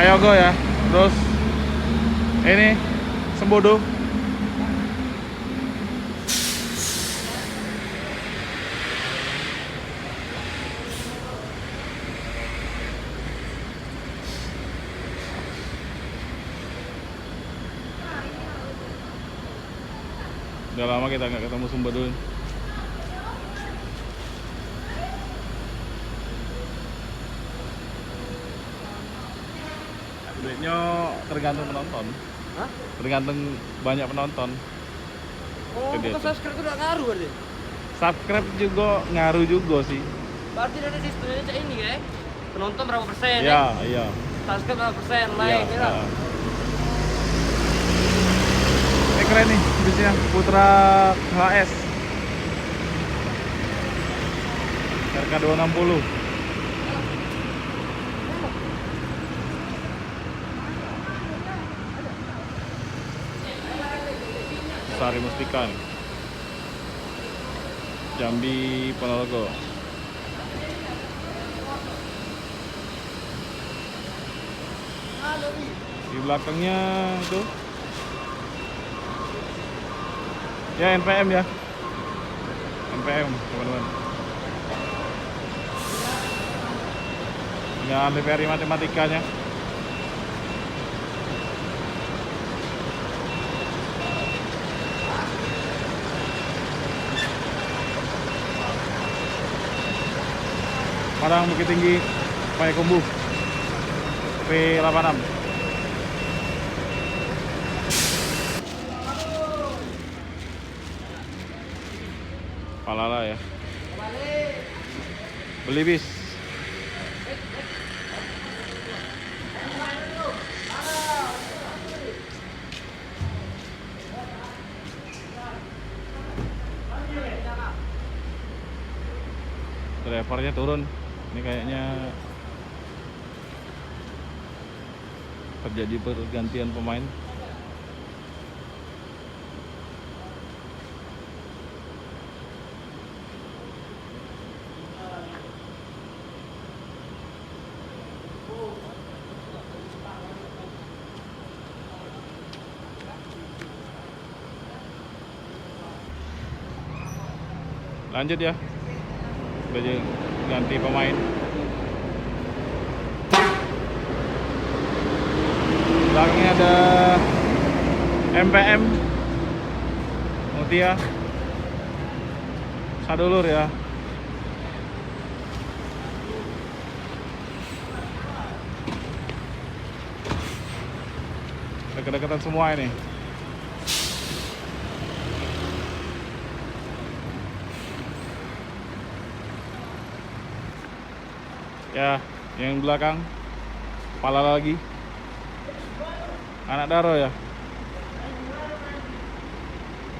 Kayogo ya. Terus ini Sembodo. Udah lama kita nggak ketemu Sembodo. Duitnya tergantung penonton. Hah? Tergantung banyak penonton. Oh, Gede bukan tuh. subscribe itu gak ngaruh berarti? Subscribe juga ngaruh juga sih. Berarti ada sistemnya cak ini ya? Penonton berapa persen ya? Iya, iya. Subscribe berapa persen, Iya, like ya? iya. Ini keren nih bisnya, Putra HS RK260. Sari Mustika nih. Jambi Ponorogo. Di belakangnya itu ya NPM ya. NPM teman-teman. Dengan livery matematikanya. Padang Bukit Tinggi Payakumbuh P86. Palala ya. Beli bis. Drivernya turun. Ini kayaknya terjadi pergantian pemain. Lanjut ya. Udah ganti pemain. Belakangnya ada MPM Mutia Sadulur ya. Deket-deketan semua ini. Ya, yang belakang Palala lagi. Anak Daro ya.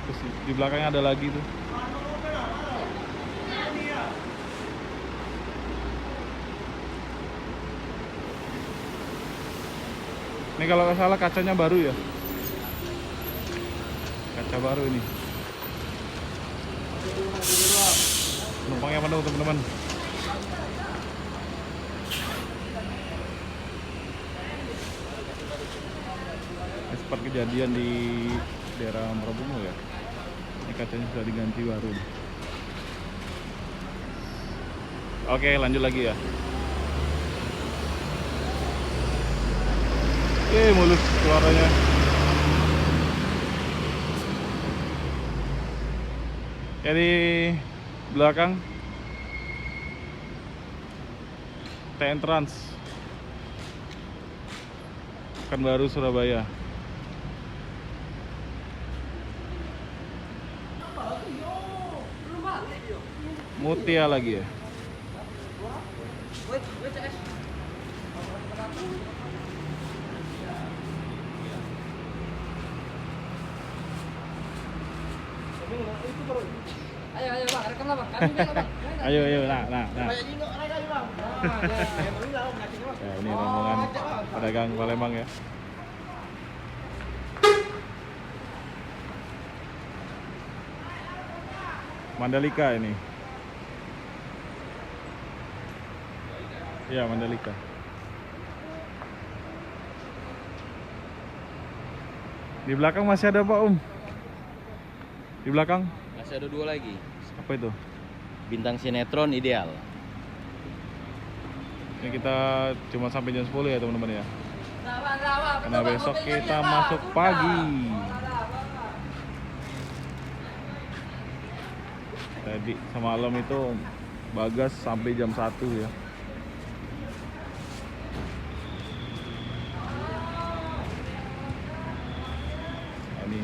Terus di belakangnya ada lagi tuh. Ini kalau nggak salah kacanya baru ya. Kaca baru ini. Penumpangnya penuh teman-teman. Sempat kejadian di daerah Merobungu ya. Ini kacanya sudah diganti baru. Oke, lanjut lagi ya. Oke, mulus suaranya. Jadi belakang TN Trans Pekanbaru Surabaya. Mutia lagi ya. Ayo bang, rekam lah bang. Kami bang. Ayo, nah. Ya, ini rombongan pedagang Palembang ya. Mandalika ini. Ya, Mandalika. Di belakang masih ada apa Om? Di belakang Masih ada 2 lagi. apa itu? Bintang sinetron ideal. Ini kita cuma sampai jam 10 ya teman-teman ya. Karena besok kita masuk pagi. Tadi semalam itu Bagas sampai jam 1 ya. Ini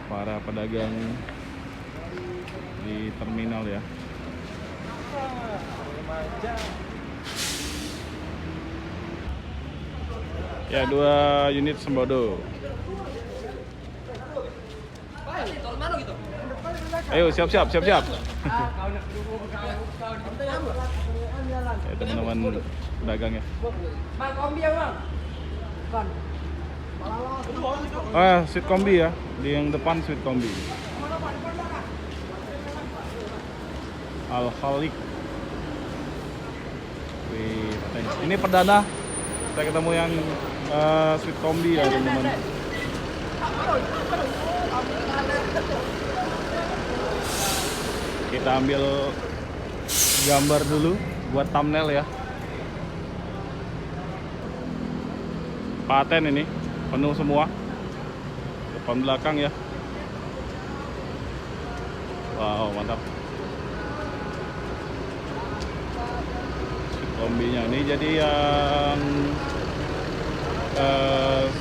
para pedagang di terminal ya. Ya, 2 unit sembako. Ayo siap-siap. Ya teman-teman pedagang ya. Bang, kombi ya bang? Bukan. Sweet kombi ya, di yang depan sweet kombi. Al Khaliq. Wih, ini perdana kita ketemu yang sweet kombi ya teman-teman. Kita ambil gambar dulu buat thumbnail ya. Paten ini penuh semua, depan belakang ya. Wow, mantap. Kombinya ini jadi yang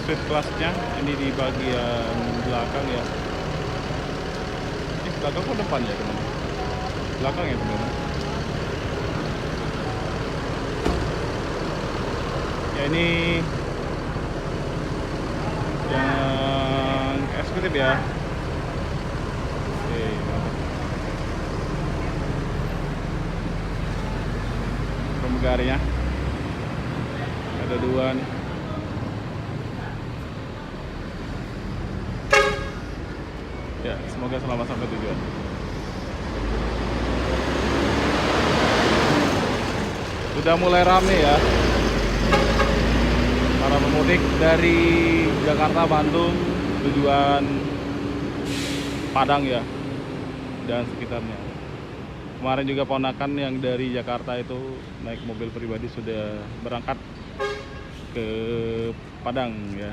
street classnya ini di bagian belakang ya. Ini belakang kok depan ya teman? Belakang ya teman. Ya ini yang eksekutif ya. Oke, mantap. Pramugarinya ada 2 nih. Ya, semoga selamat sampai tujuan. Sudah mulai rame ya para pemudik dari Jakarta, Bandung, tujuan Padang ya dan sekitarnya. Kemarin juga ponakan yang dari Jakarta itu naik mobil pribadi sudah berangkat ke Padang ya.